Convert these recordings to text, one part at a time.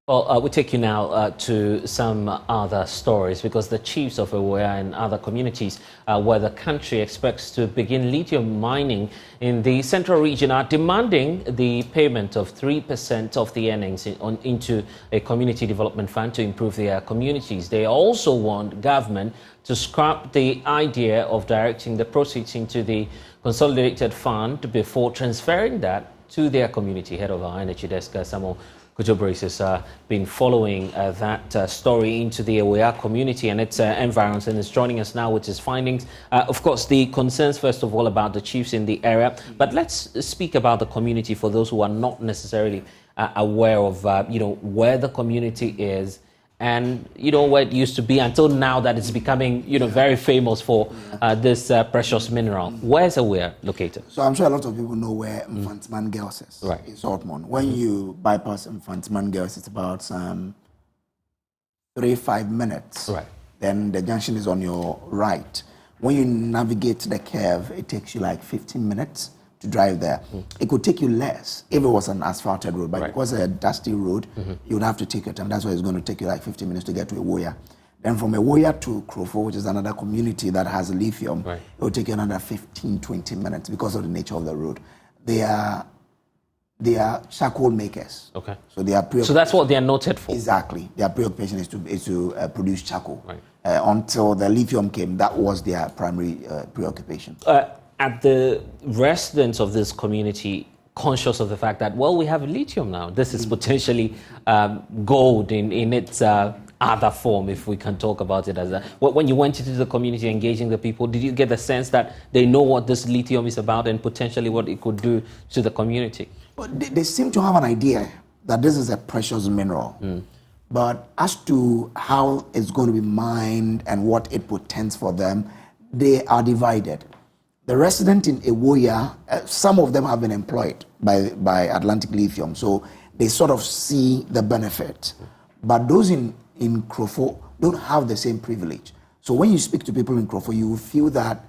Well, we take you now to some other stories because the chiefs of Ewoya and other communities where the country expects to begin lithium mining in the central region are demanding the payment of 3% of the earnings into a community development fund to improve their communities. They also want government to scrap the idea of directing the proceeds into the consolidated fund before transferring that to their community. Head of our energy desk, Samuel Kujobrace has been following that story into the Ewoya community and its environs, and is joining us now with his findings. Of course, the concerns, first of all, about the chiefs in the area, but let's speak about the community for those who are not necessarily aware of, where the community is and, where it used to be until now that it's becoming, very famous for this precious mineral. Where's Ewoya located? So I'm sure a lot of people know where Infantman Girls is. Right. In Saltmont. When you bypass Infantman Girls, it's about 3-5 minutes. Right. Then the junction is on your right. When you navigate the curve, it takes you like 15 minutes to drive there. It could take you less if it was an asphalted road, but because it's a dusty road, you would have to take your time. That's why it's going to take you like 15 minutes to get to Ewoya. Then from Ewoya to Krofo, which is another community that has lithium, it will take you another 15-20 minutes because of the nature of the road. They are charcoal makers. Okay. So they are so that's what they are noted for. Exactly. Their preoccupation is to produce charcoal. Right. Until the lithium came, that was their primary preoccupation. Are the residents of this community conscious of the fact that, well, we have lithium now? This is potentially gold in its other form, if we can talk about it as that. When you went into the community engaging the people, did you get the sense that they know what this lithium is about and potentially what it could do to the community? Well, they seem to have an idea that this is a precious mineral. But as to how it's going to be mined and what it portends for them, they are divided. The residents in Ewoya, some of them have been employed by Atlantic Lithium, so they sort of see the benefit. But those in Krofo don't have the same privilege. So when you speak to people in Krofo, you will feel that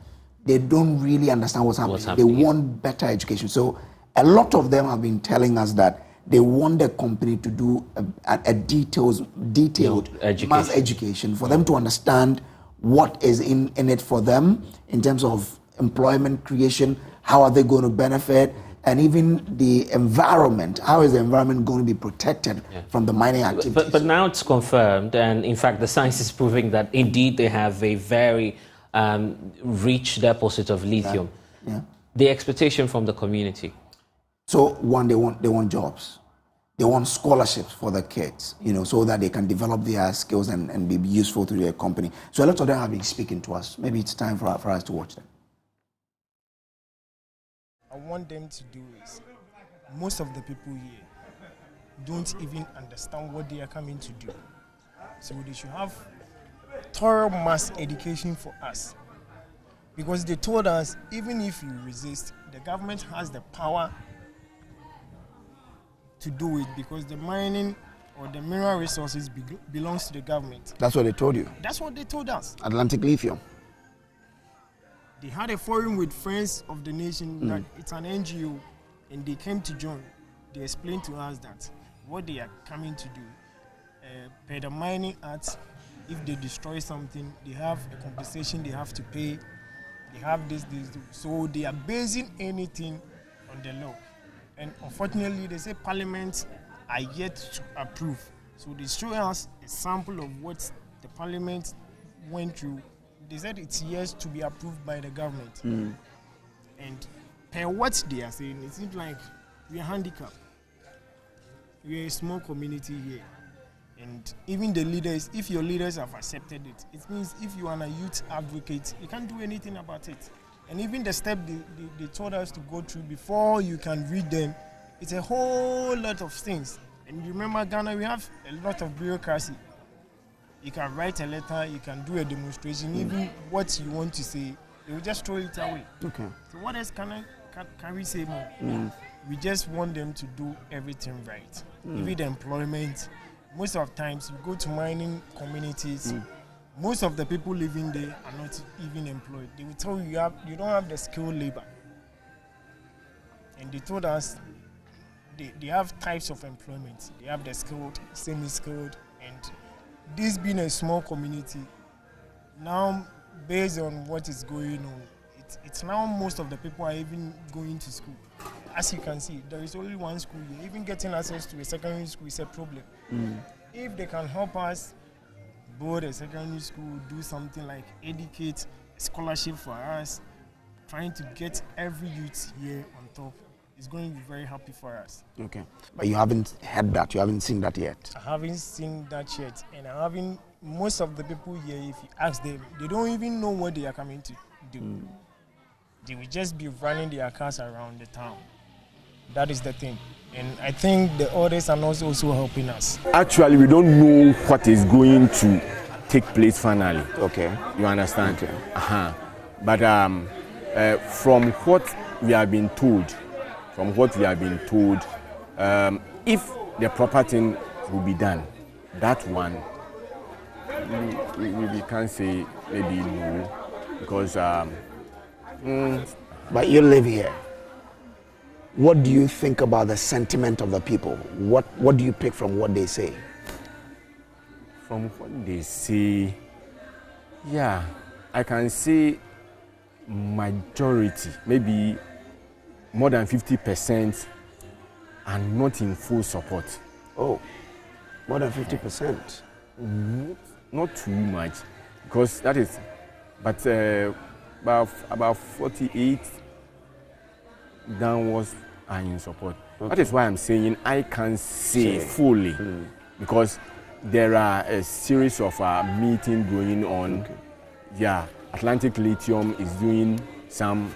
they don't really understand what's happening. They want better education. So a lot of them have been telling us that they want the company to do a detailed mass education for them to understand what is in it for them in terms of employment creation, how are they going to benefit, and even the environment. How is the environment going to be protected from the mining activities? But now it's confirmed, and in fact the science is proving that indeed they have a very rich deposit of lithium. The expectation from the community? So one, they want jobs. They want scholarships for the kids, so that they can develop their skills and be useful to their company. So a lot of them have been speaking to us. Maybe it's time for us to watch them. I want them to do is, most of the people here don't even understand what they are coming to do. So they should have thorough mass education for us. Because they told us, even if you resist, the government has the power to do it because the mining or the mineral resources belongs to the government. That's what they told you? That's what they told us. Atlantic Lithium. They had a forum with Friends of the Nation, that it's an NGO, and they came to join. They explained to us that what they are coming to do, per the Mining Act, if they destroy something, they have a compensation they have to pay. They have this. So they are basing anything on the law. And unfortunately, they say Parliament are yet to approve. So they show us a sample of what the Parliament went through. They said it's yet to be approved by the government. And per what they are saying, it seems like we are handicapped. We are a small community here. And even the leaders, if your leaders have accepted it, it means if you are a youth advocate, you can't do anything about it. And even the step they told us to go through before you can read them, it's a whole lot of things. And you remember Ghana, we have a lot of bureaucracy. You can write a letter, you can do a demonstration, even what you want to say, they will just throw it away. Okay. So what else can we say more? We just want them to do everything right. Even the employment. Most of the times you go to mining communities, most of the people living there are not even employed. They will tell you you don't have the skilled labor. And they told us they have types of employment. They have the skilled, semi-skilled, and this being a small community, now based on what is going on, it's now most of the people are even going to school. As you can see, there is only one school here. Even getting access to a secondary school is a problem. If they can help us build a secondary school, do something like educate, scholarship for us, trying to get every youth here on top, it's going to be very happy for us. Okay. But you haven't heard that, you haven't seen that yet? I haven't seen that yet. And I haven't, most of the people here, if you ask them, they don't even know what they are coming to do. They will just be running their cars around the town. That is the thing. And I think the others are also helping us. Actually, we don't know what is going to take place finally. Okay. You understand? Okay. But from what we have been told, if the proper thing will be done, that one, we can't say maybe no, because... But you live here. What do you think about the sentiment of the people? What do you pick from what they say? From what they say, yeah, I can say majority, maybe more than 50% are not in full support. Oh, more than 50%? Not too much, because that is, but about 48 downwards are in support. Okay. That is why I'm saying I can't say fully, because there are a series of meetings going on. Okay. Yeah, Atlantic Lithium is doing some,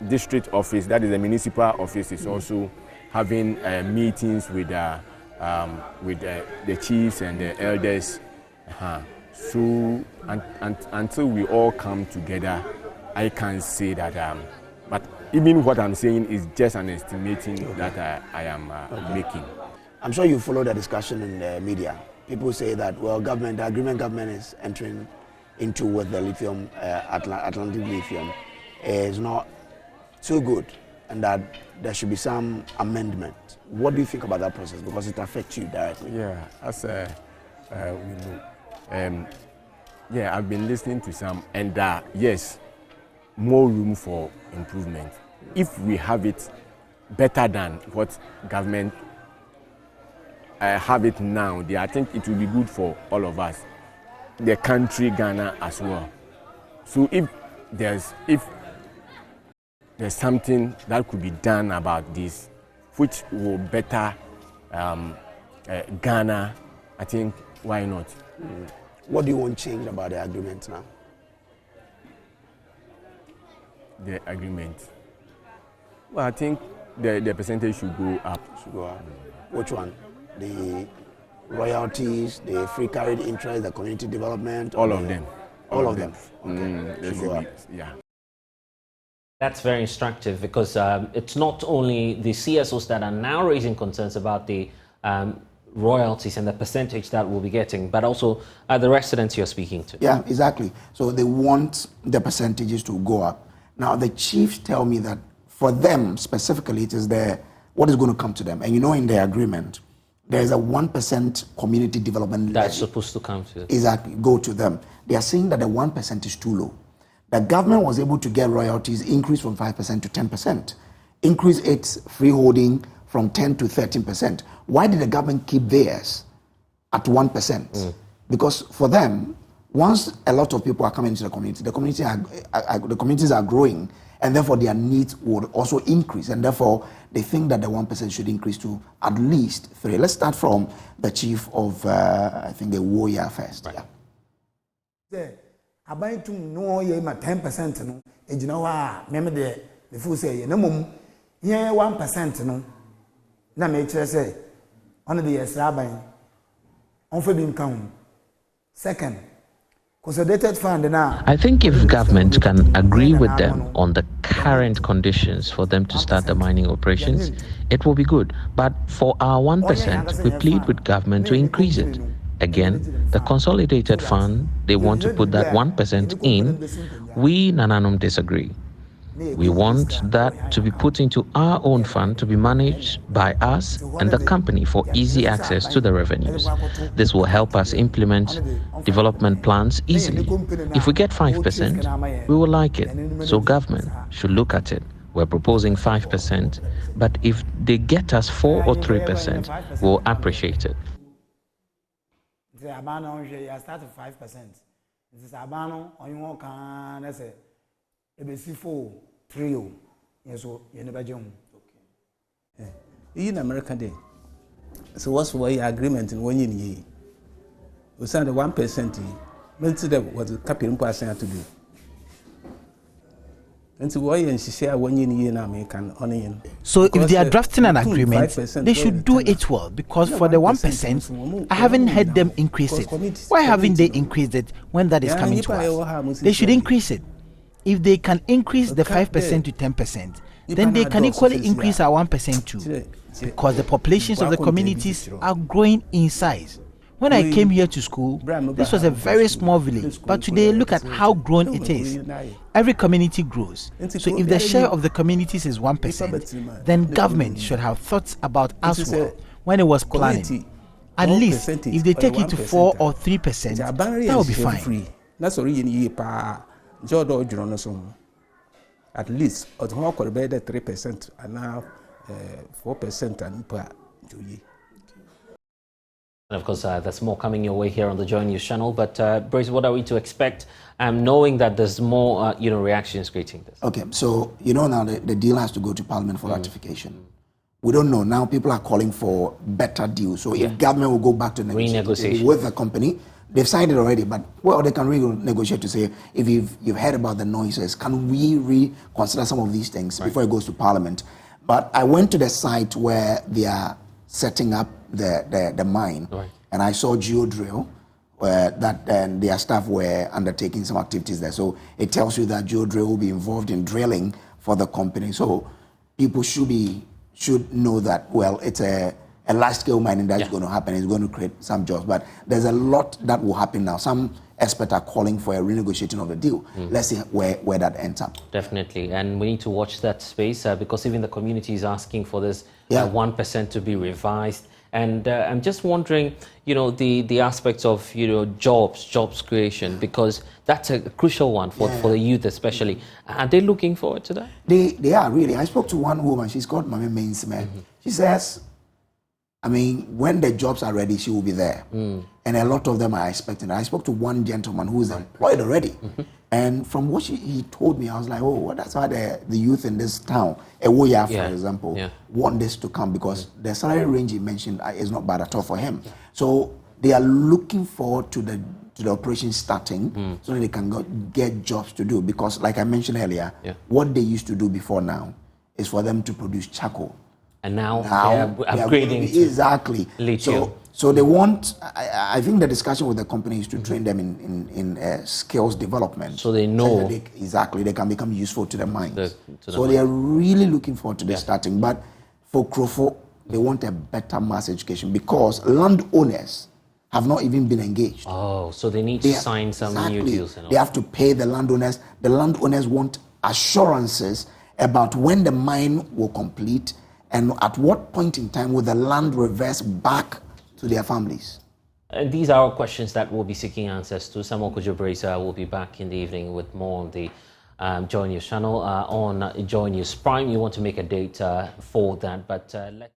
district office, that is the municipal office, is also having meetings with the chiefs and the elders. So until we all come together, I can say that. But even what I'm saying is just an estimating that I am making. I'm sure you follow the discussion in the media. People say that, well, the agreement government is entering into with the lithium, Atlantic Lithium, is not too good, and that there should be some amendment. What do you think about that process? Because it affects you directly. Yeah, as we know. Yeah, I've been listening to some, and yes, more room for improvement. If we have it better than what government have it now, I think it will be good for all of us, the country, Ghana as well. So if there's something that could be done about this, which will better Ghana, I think why not? What do you want changed about the agreement now? The agreement. Well, I think the percentage should go up. Which one? The royalties, the free carried interest, the community development? All of them. All of them. Okay. Yeah. That's very instructive, because it's not only the CSOs that are now raising concerns about the royalties and the percentage that we'll be getting, but also the residents you're speaking to. Yeah, exactly. So they want the percentages to go up. Now, the chiefs tell me that for them specifically, it is what is going to come to them. And you know, in the agreement, there is a 1% community development that's levy. supposed to come to. Exactly, go to them. They are saying that the 1% is too low. The government was able to get royalties increase from 5% to 10%, increase its freeholding from 10 to 13%. Why did the government keep theirs at 1%? Because for them, once a lot of people are coming into the communities are growing, and therefore their needs would also increase, and therefore they think that the 1% should increase to at least 3%. Let's start from the chief of, I think, the Woya first. Right. Yeah. About to know ye ma 10% no ejina wa meme the full say na mum ye 1% no na me kire say on the extra ban on for bin kan. Second, consolidated fund now. I think if government can agree with them on the current conditions for them to start the mining operations, it will be good. But for our 1%, we plead with government to increase it. Again, the consolidated fund, they want to put that 1% in. We, Nananum, disagree. We want that to be put into our own fund to be managed by us and the company for easy access to the revenues. This will help us implement development plans easily. If we get 5%, we will like it, so government should look at it. We're proposing 5%, but if they get us 4 or 3%, we'll appreciate it. The Abano, you start at 5%. This is Abano, or you walk on, that's it. ABC4 trio, yes, you never jump. Okay. In America, day. So, what's why agreement in 1 year? We signed the 1%. Meant that what the capital person to do. And so, why and she share 1 year now, American onion. So, if they are drafting an agreement, they should do it well, because for the 1%, I haven't heard them increase it. Why haven't they increased it when that is coming to us? They should increase it. If they can increase the 5% to 10%, then they can equally increase our 1% too, because the populations of the communities are growing in size. When I came here to school, this was a very small village, but today look at how grown it is. Every community grows. So if the share of the communities is 1%, then government should have thought about us well when it was planning. At least if they take it to 4 or 3%, that will be fine. That's already Jodo Jonoson. At least, or the whole 3% and now 4% and per. And of course, there's more coming your way here on the Joy News channel. But Brace, what are we to expect? Knowing that there's more, reactions creating this. Okay, so now the deal has to go to Parliament for ratification. We don't know now. People are calling for better deals. So if government will go back to negotiation with the company. They've signed it already, but they can renegotiate to say, if you've heard about the noises, can we reconsider some of these things before it goes to Parliament? But I went to the site where they are setting up the mine, and I saw geodrill, and their staff were undertaking some activities there. So it tells you that geodrill will be involved in drilling for the company. So people should know that, it's a large-scale mining that's going to happen. It's going to create some jobs. But there's a lot that will happen now. Some experts are calling for a renegotiating of the deal. Let's see where that ends up. Definitely. And we need to watch that space because even the community is asking for this 1% to be revised. And I'm just wondering, the aspects of, jobs creation, because that's a crucial one for the youth especially. Are they looking forward to that? They are, really. I spoke to one woman. She's called Mami Mainsman. She says, when the jobs are ready, she will be there. And a lot of them are expecting. I spoke to one gentleman who is employed already. And from what he told me, I was like, that's why the youth in this town, Ewoya, for example, want this to come, because the salary range he mentioned is not bad at all for him. So they are looking forward to the operation starting so that they can get jobs to do. Because like I mentioned earlier, what they used to do before now is for them to produce charcoal. And now they're upgrading to lithium. So they want, I think the discussion with the company is to train them in skills development. So they know. They can become useful to the mines. So they are really looking forward to this starting. But for Krofo, they want a better mass education, because landowners have not even been engaged. Oh, so they need to sign some new deals. They have to pay the landowners. The landowners want assurances about when the mine will complete, and at what point in time will the land reverse back to their families? And these are all questions that we'll be seeking answers to. Samuel Kujobresa will be back in the evening with more on the Joy News channel. On Joy News Prime, you want to make a date for that, but let's